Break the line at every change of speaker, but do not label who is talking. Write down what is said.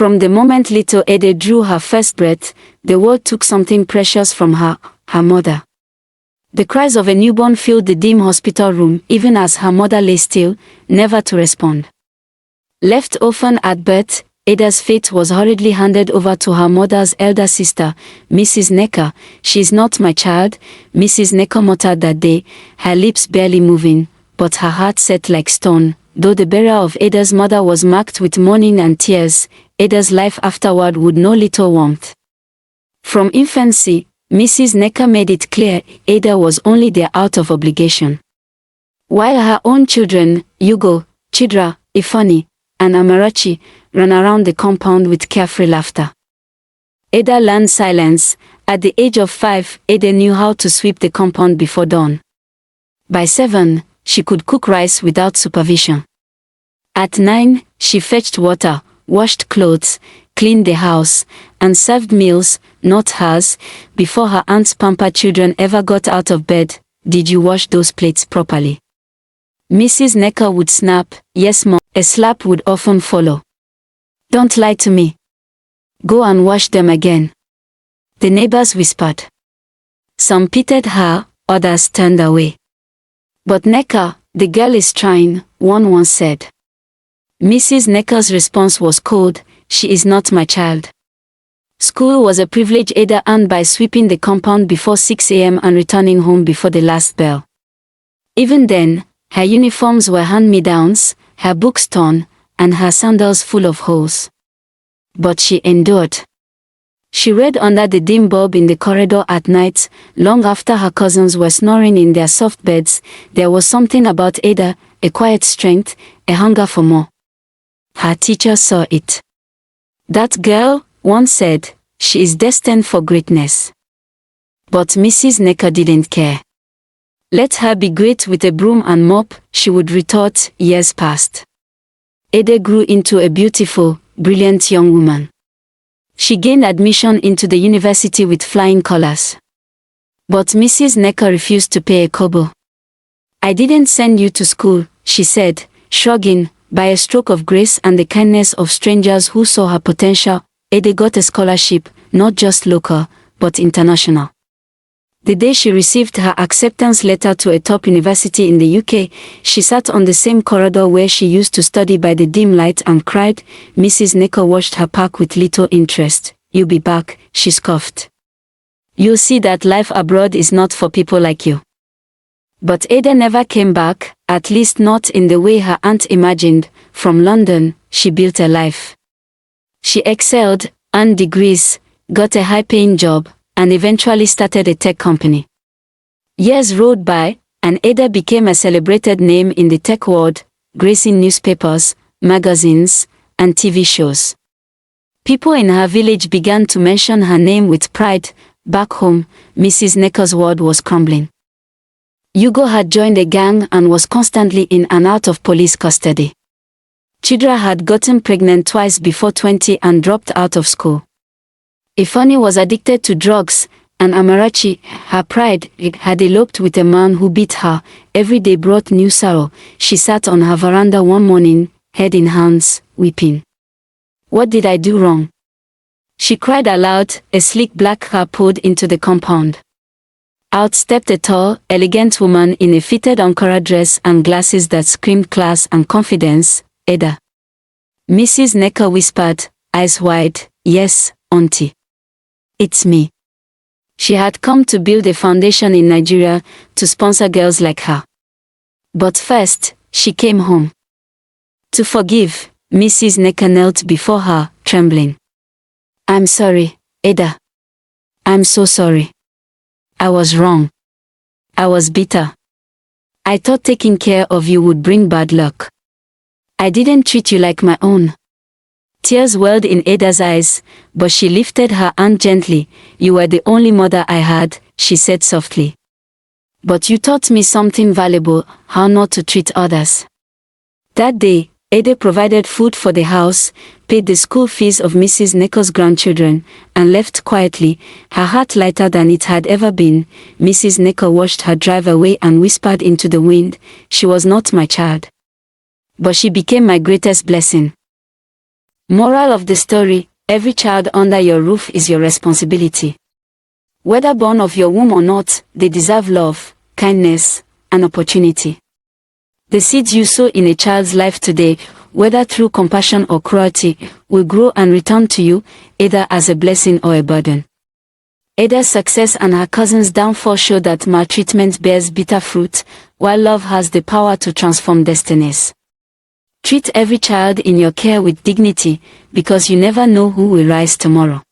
From the moment little Ada drew her first breath, the world took something precious from her, her mother. The cries of a newborn filled the dim hospital room, even as her mother lay still, never to respond. Left orphan at birth, Ada's fate was hurriedly handed over to her mother's elder sister, Mrs. Necker. "She is not my child," Mrs. Necker muttered that day, her lips barely moving, but her heart set like stone. Though the burial of Ada's mother was marked with mourning and tears, Ada's life afterward would know little warmth. From infancy, Mrs. Necker made it clear Ada was only there out of obligation. While her own children, Hugo, Chidra, Ifani, and Amarachi, ran around the compound with carefree laughter. Ada learned silence. At the age of 5, Ada knew how to sweep the compound before dawn. By 7, she could cook rice without supervision. At 9, she fetched water, washed clothes, cleaned the house, and served meals, not hers. Before her aunt's pampered children ever got out of bed, "Did you wash those plates properly?" Mrs. Necker would snap, "Yes, Mom." A slap would often follow. "Don't lie to me. Go and wash them again," the neighbors whispered. Some pitied her, others turned away. "But Necker, the girl is trying," one once said. Mrs. Necker's response was cold, "She is not my child." School was a privilege Ada earned by sweeping the compound before 6 a.m. and returning home before the last bell. Even then, her uniforms were hand-me-downs, her books torn, and her sandals full of holes. But she endured. She read under the dim bulb in the corridor at night, long after her cousins were snoring in their soft beds. There was something about Ada, a quiet strength, a hunger for more. Her teacher saw it. "That girl," one said, "she is destined for greatness." But Mrs. Necker didn't care. "Let her be great with a broom and mop," she would retort. Years passed. Ada grew into a beautiful, brilliant young woman. She gained admission into the university with flying colors. But Mrs. Necker refused to pay a kobo. "I didn't send you to school," she said, shrugging. By a stroke of grace and the kindness of strangers who saw her potential, Ada got a scholarship, not just local, but international. The day she received her acceptance letter to a top university in the UK, she sat on the same corridor where she used to study by the dim light and cried. Mrs. Necker watched her pack with little interest. "You'll be back," she scoffed. "You'll see that life abroad is not for people like you." But Ada never came back, at least not in the way her aunt imagined. From London, she built a life. She excelled, earned degrees, got a high-paying job, and eventually started a tech company. Years rolled by, and Ada became a celebrated name in the tech world, gracing newspapers, magazines, and TV shows. People in her village began to mention her name with pride. Back home, Mrs. Necker's world was crumbling. Hugo had joined a gang and was constantly in and out of police custody. Chidra had gotten pregnant twice before 20 and dropped out of school. Ifani was addicted to drugs, and Amarachi, her pride, had eloped with a man who beat her. Every day brought new sorrow. She sat on her veranda one morning, head in hands, weeping. "What did I do wrong?" she cried aloud. A sleek black car pulled into the compound. Out stepped a tall, elegant woman in a fitted Ankara dress and glasses that screamed class and confidence. "Ada." Mrs. Necker whispered, eyes wide, "Yes, Auntie. It's me." She had come to build a foundation in Nigeria to sponsor girls like her. But first, she came home. To forgive, Mrs. Necker knelt before her, trembling. "I'm sorry, Ada. I'm so sorry. I was wrong. I was bitter. I thought taking care of you would bring bad luck. I didn't treat you like my own." Tears welled in Ada's eyes, but she lifted her hand gently. "You were the only mother I had," she said softly. "But you taught me something valuable, how not to treat others." That day, Ada provided food for the house, paid the school fees of Mrs. Necker's grandchildren, and left quietly, her heart lighter than it had ever been. Mrs. Necker watched her drive away and whispered into the wind, "She was not my child. But she became my greatest blessing." Moral of the story: every child under your roof is your responsibility. Whether born of your womb or not, they deserve love, kindness, and opportunity. The seeds you sow in a child's life today, whether through compassion or cruelty, will grow and return to you, either as a blessing or a burden. Ada's success and her cousin's downfall show that maltreatment bears bitter fruit, while love has the power to transform destinies. Treat every child in your care with dignity, because you never know who will rise tomorrow.